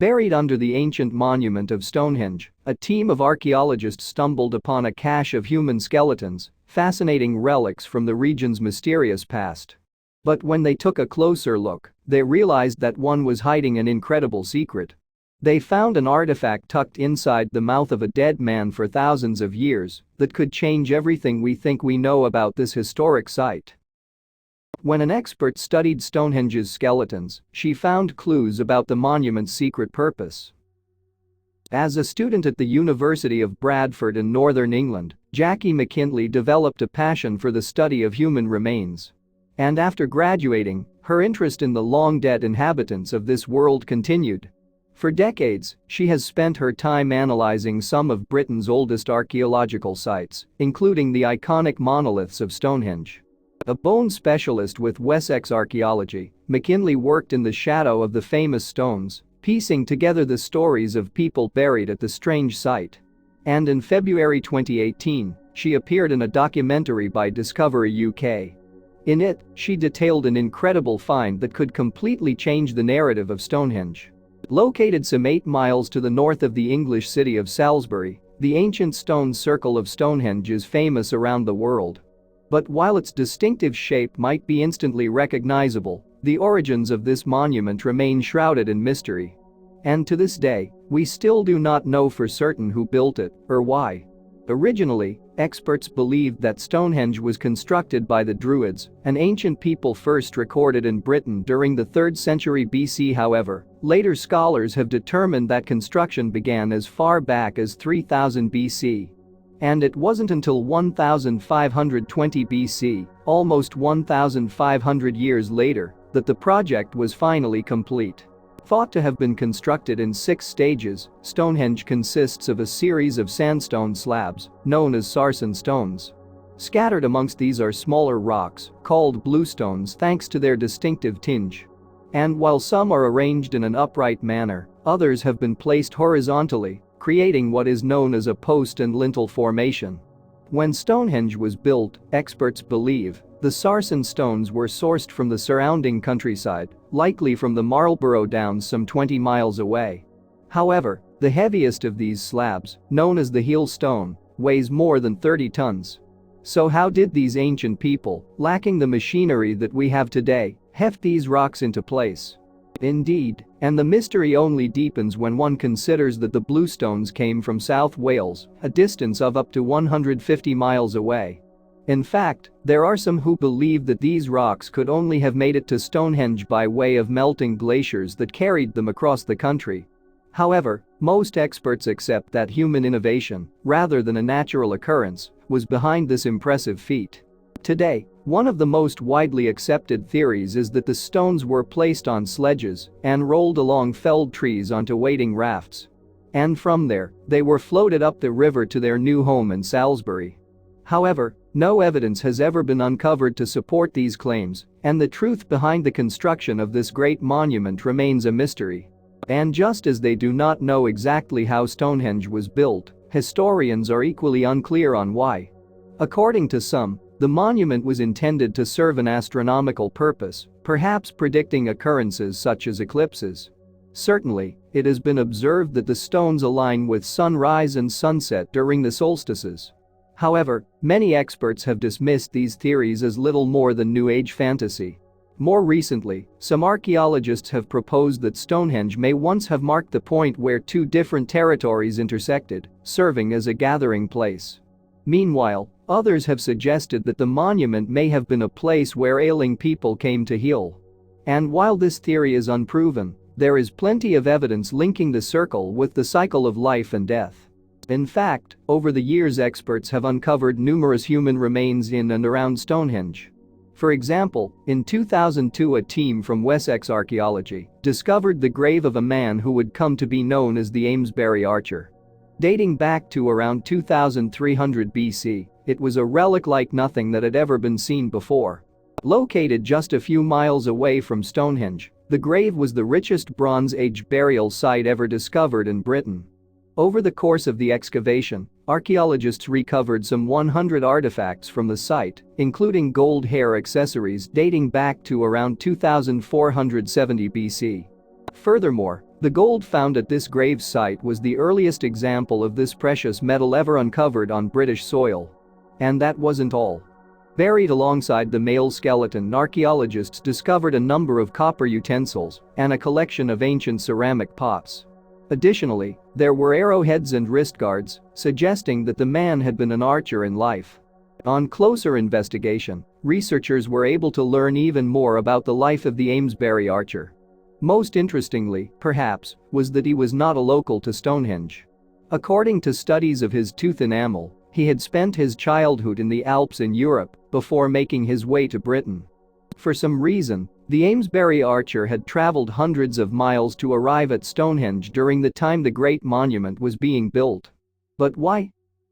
Buried under the ancient monument of Stonehenge, a team of archaeologists stumbled upon a cache of human skeletons, fascinating relics from the region's mysterious past. But when they took a closer look, they realized that one was hiding an incredible secret. They found an artifact tucked inside the mouth of a dead man for thousands of years that could change everything we think we know about this historic site. When an expert studied Stonehenge's skeletons, she found clues about the monument's secret purpose. As a student at the University of Bradford in northern England, Jackie McKinley developed a passion for the study of human remains. And after graduating, her interest in the long-dead inhabitants of this world continued. For decades, she has spent her time analyzing some of Britain's oldest archaeological sites, including the iconic monoliths of Stonehenge. A bone specialist with Wessex Archaeology, McKinley worked in the shadow of the famous stones, piecing together the stories of people buried at the strange site. And in February 2018, she appeared in a documentary by Discovery UK. In it, she detailed an incredible find that could completely change the narrative of Stonehenge. Located some 8 miles to the north of the English city of Salisbury, the ancient stone circle of Stonehenge is famous around the world. But while its distinctive shape might be instantly recognizable, the origins of this monument remain shrouded in mystery. And to this day, we still do not know for certain who built it or why. Originally, experts believed that Stonehenge was constructed by the Druids, an ancient people first recorded in Britain during the 3rd century BC. However, later scholars have determined that construction began as far back as 3000 BC. And it wasn't until 1520 BC, almost 1,500 years later, that the project was finally complete. Thought to have been constructed in 6 stages, Stonehenge consists of a series of sandstone slabs, known as sarsen stones. Scattered amongst these are smaller rocks, called bluestones thanks to their distinctive tinge. And while some are arranged in an upright manner, others have been placed horizontally, creating what is known as a post and lintel formation. When Stonehenge was built, experts believe the sarsen stones were sourced from the surrounding countryside, likely from the Marlborough Downs some 20 miles away. However, the heaviest of these slabs, known as the heel stone, weighs more than 30 tons. So how did these ancient people, lacking the machinery that we have today, heft these rocks into place? Indeed, and the mystery only deepens when one considers that the bluestones came from South Wales, a distance of up to 150 miles away. In fact, there are some who believe that these rocks could only have made it to Stonehenge by way of melting glaciers that carried them across the country. However, most experts accept that human innovation, rather than a natural occurrence, was behind this impressive feat. Today, one of the most widely accepted theories is that the stones were placed on sledges and rolled along felled trees onto waiting rafts. And from there, they were floated up the river to their new home in Salisbury. However, no evidence has ever been uncovered to support these claims, and the truth behind the construction of this great monument remains a mystery. And just as they do not know exactly how Stonehenge was built, historians are equally unclear on why. According to some, the monument was intended to serve an astronomical purpose, perhaps predicting occurrences such as eclipses. Certainly, it has been observed that the stones align with sunrise and sunset during the solstices. However, many experts have dismissed these theories as little more than New Age fantasy. More recently, some archaeologists have proposed that Stonehenge may once have marked the point where 2 different territories intersected, serving as a gathering place. Meanwhile, others have suggested that the monument may have been a place where ailing people came to heal. And while this theory is unproven, there is plenty of evidence linking the circle with the cycle of life and death. In fact, over the years experts have uncovered numerous human remains in and around Stonehenge. For example, in 2002 a team from Wessex Archaeology discovered the grave of a man who would come to be known as the Amesbury Archer. Dating back to around 2300 BC, it was a relic like nothing that had ever been seen before. Located just a few miles away from Stonehenge, the grave was the richest Bronze Age burial site ever discovered in Britain. Over the course of the excavation, archaeologists recovered some 100 artifacts from the site, including gold hair accessories dating back to around 2470 BC. Furthermore, The gold found at this grave site was the earliest example of this precious metal ever uncovered on British soil. And that wasn't all. Buried alongside the male skeleton, archaeologists discovered a number of copper utensils and a collection of ancient ceramic pots. Additionally, there were arrowheads and wrist guards, suggesting that the man had been an archer in life. On closer investigation, researchers were able to learn even more about the life of the Amesbury archer. Most interestingly, perhaps, was that he was not a local to Stonehenge. According to studies of his tooth enamel, he had spent his childhood in the Alps in Europe before making his way to Britain. For some reason, the Amesbury archer had traveled hundreds of miles to arrive at Stonehenge during the time the Great Monument was being built. But why?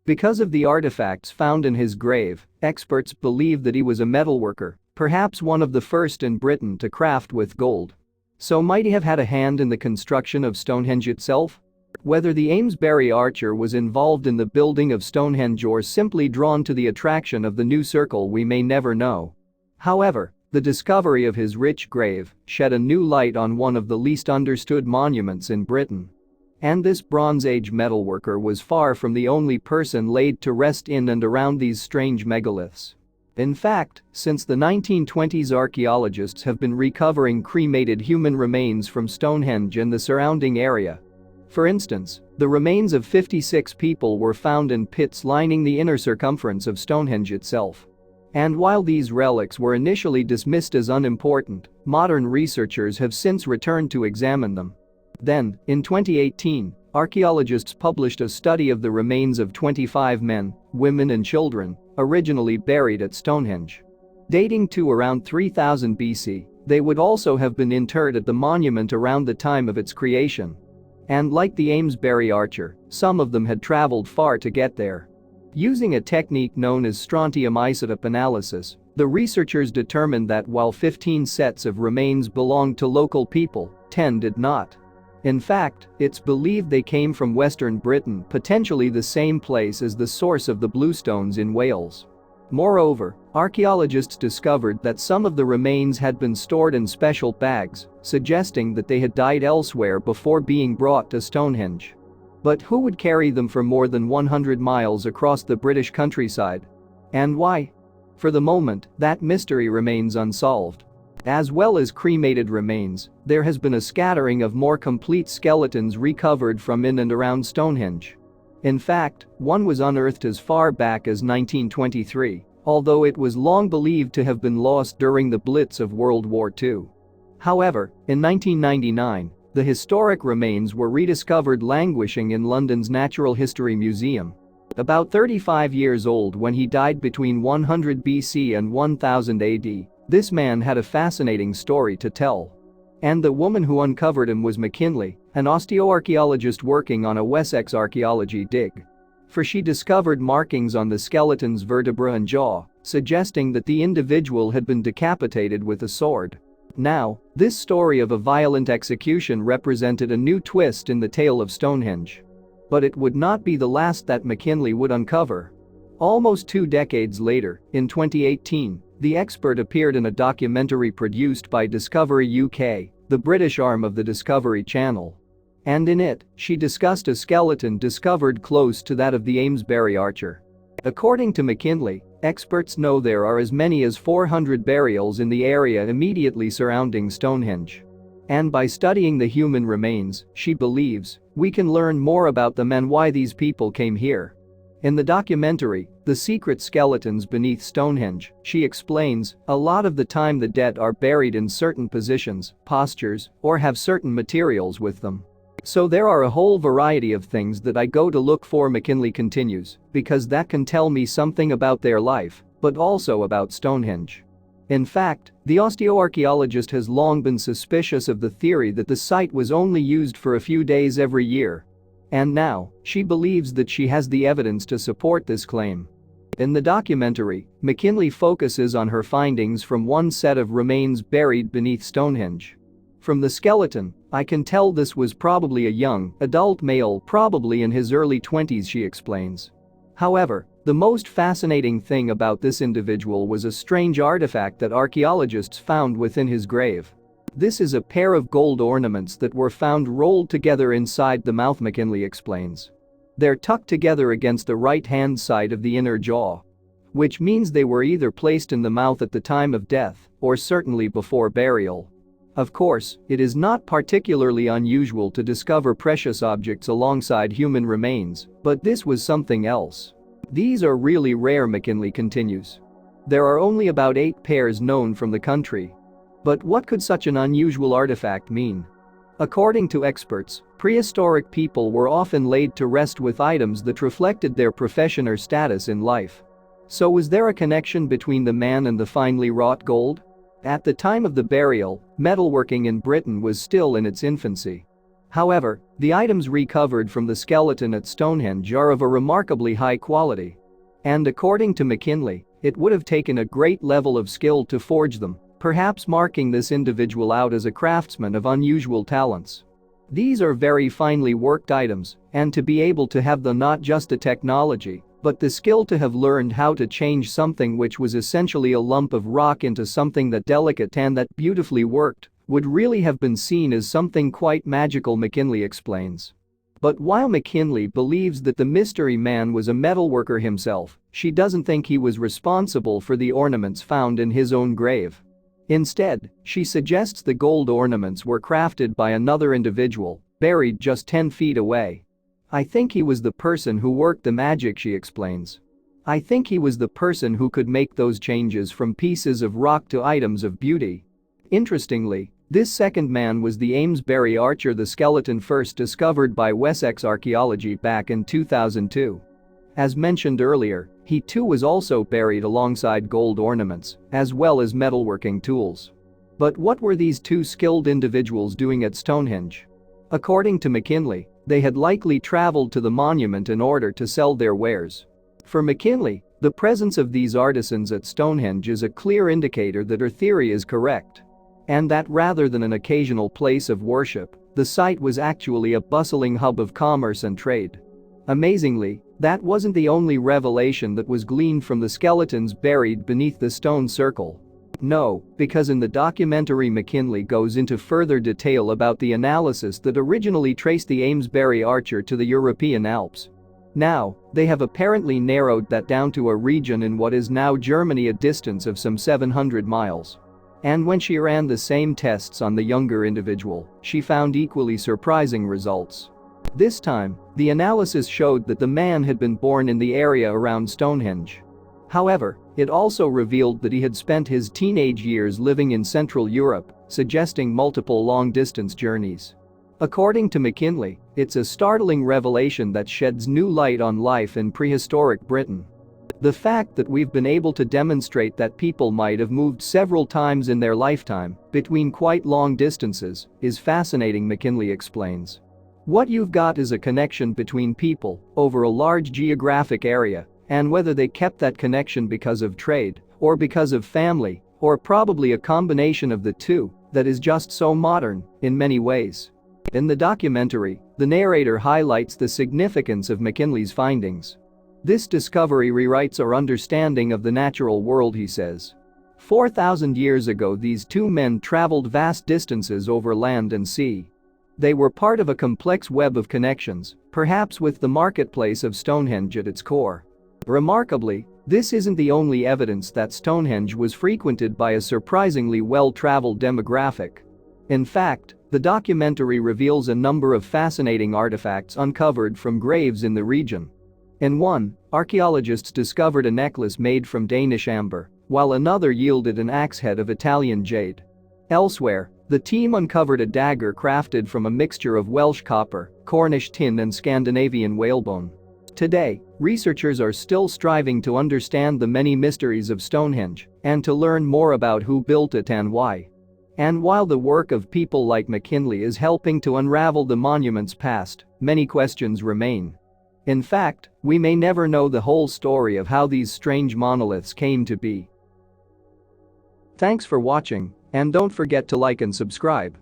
Because of the artifacts found in his grave, experts believe that he was a metalworker, perhaps one of the first in Britain to craft with gold. So might he have had a hand in the construction of Stonehenge itself? Whether the Amesbury archer was involved in the building of Stonehenge or simply drawn to the attraction of the new circle, we may never know. However, the discovery of his rich grave shed a new light on one of the least understood monuments in Britain. And this Bronze Age metalworker was far from the only person laid to rest in and around these strange megaliths. In fact, since the 1920s, archaeologists have been recovering cremated human remains from Stonehenge and the surrounding area. For instance, the remains of 56 people were found in pits lining the inner circumference of Stonehenge itself. And while these relics were initially dismissed as unimportant, modern researchers have since returned to examine them. Then, in 2018, archaeologists published a study of the remains of 25 men, women and children, originally buried at Stonehenge. Dating to around 3000 BC, they would also have been interred at the monument around the time of its creation. And like the Amesbury archer, some of them had traveled far to get there. Using a technique known as strontium isotope analysis, the researchers determined that while 15 sets of remains belonged to local people, 10 did not. In fact, it's believed they came from Western Britain, potentially the same place as the source of the bluestones in Wales. Moreover, archaeologists discovered that some of the remains had been stored in special bags, suggesting that they had died elsewhere before being brought to Stonehenge. But who would carry them for more than 100 miles across the British countryside? And why? For the moment, that mystery remains unsolved. As well as cremated remains, there has been a scattering of more complete skeletons recovered from in and around Stonehenge. In fact, one was unearthed as far back as 1923, although it was long believed to have been lost during the Blitz of World War II. However, in 1999, the historic remains were rediscovered languishing in London's Natural History Museum. About 35 years old when he died between 100 BC and 1000 AD, this man had a fascinating story to tell. And the woman who uncovered him was McKinley, an osteoarchaeologist working on a Wessex archaeology dig. For she discovered markings on the skeleton's vertebra and jaw, suggesting that the individual had been decapitated with a sword. Now, this story of a violent execution represented a new twist in the tale of Stonehenge. But it would not be the last that McKinley would uncover. Almost 2 decades later, in 2018, the expert appeared in a documentary produced by Discovery UK, the British arm of the Discovery Channel. And in it, she discussed a skeleton discovered close to that of the Amesbury archer. According to McKinley, experts know there are as many as 400 burials in the area immediately surrounding Stonehenge. And by studying the human remains, she believes, we can learn more about them and why these people came here. In the documentary, The Secret Skeletons Beneath Stonehenge, she explains, a lot of the time the dead are buried in certain positions, postures, or have certain materials with them. So there are a whole variety of things that I go to look for, McKinley continues, because that can tell me something about their life, but also about Stonehenge. In fact, the osteoarchaeologist has long been suspicious of the theory that the site was only used for a few days every year. And now, she believes that she has the evidence to support this claim. In the documentary, McKinley focuses on her findings from one set of remains buried beneath Stonehenge. From the skeleton, I can tell this was probably a young, adult male, probably in his early 20s, she explains. However, the most fascinating thing about this individual was a strange artifact that archaeologists found within his grave. This is a pair of gold ornaments that were found rolled together inside the mouth, McKinley explains. They're tucked together against the right-hand side of the inner jaw, which means they were either placed in the mouth at the time of death or certainly before burial. Of course, it is not particularly unusual to discover precious objects alongside human remains, but this was something else. These are really rare, McKinley continues. There are only about 8 pairs known from the country. But what could such an unusual artifact mean? According to experts, prehistoric people were often laid to rest with items that reflected their profession or status in life. So was there a connection between the man and the finely wrought gold? At the time of the burial, metalworking in Britain was still in its infancy. However, the items recovered from the skeleton at Stonehenge are of a remarkably high quality. And according to McKinley, it would have taken a great level of skill to forge them, perhaps marking this individual out as a craftsman of unusual talents. These are very finely worked items, and to be able to have not just the technology, but the skill to have learned how to change something which was essentially a lump of rock into something that delicate and that beautifully worked, would really have been seen as something quite magical, McKinley explains. But while McKinley believes that the mystery man was a metalworker himself, she doesn't think he was responsible for the ornaments found in his own grave. Instead, she suggests the gold ornaments were crafted by another individual, buried just 10 feet away. I think he was the person who worked the magic, she explains. I think he was the person who could make those changes from pieces of rock to items of beauty. Interestingly, this second man was the Amesbury archer, the skeleton first discovered by Wessex Archaeology back in 2002. As mentioned earlier, he too was also buried alongside gold ornaments, as well as metalworking tools. But what were these two skilled individuals doing at Stonehenge? According to McKinley, they had likely traveled to the monument in order to sell their wares. For McKinley, the presence of these artisans at Stonehenge is a clear indicator that her theory is correct. And that rather than an occasional place of worship, the site was actually a bustling hub of commerce and trade. Amazingly, that wasn't the only revelation that was gleaned from the skeletons buried beneath the stone circle. No, because in the documentary McKinley goes into further detail about the analysis that originally traced the Amesbury archer to the European Alps. Now, they have apparently narrowed that down to a region in what is now Germany, a distance of some 700 miles. And when she ran the same tests on the younger individual, she found equally surprising results. This time, the analysis showed that the man had been born in the area around Stonehenge. However, it also revealed that he had spent his teenage years living in Central Europe, suggesting multiple long-distance journeys. According to McKinley, it's a startling revelation that sheds new light on life in prehistoric Britain. The fact that we've been able to demonstrate that people might have moved several times in their lifetime, between quite long distances, is fascinating, McKinley explains. What you've got is a connection between people over a large geographic area, and whether they kept that connection because of trade, or because of family, or probably a combination of the two, that is just so modern, in many ways. In the documentary, the narrator highlights the significance of McKinley's findings. This discovery rewrites our understanding of the natural world, he says. 4,000 years ago, these two men traveled vast distances over land and sea. They were part of a complex web of connections, perhaps with the marketplace of Stonehenge at its core. Remarkably, this isn't the only evidence that Stonehenge was frequented by a surprisingly well-traveled demographic. In fact, the documentary reveals a number of fascinating artifacts uncovered from graves in the region. In one, archaeologists discovered a necklace made from Danish amber, while another yielded an axe head of Italian jade. Elsewhere, the team uncovered a dagger crafted from a mixture of Welsh copper, Cornish tin and Scandinavian whalebone. Today, researchers are still striving to understand the many mysteries of Stonehenge and to learn more about who built it and why. And while the work of people like McKinley is helping to unravel the monument's past, many questions remain. In fact, we may never know the whole story of how these strange monoliths came to be. Thanks for watching, and don't forget to like and subscribe.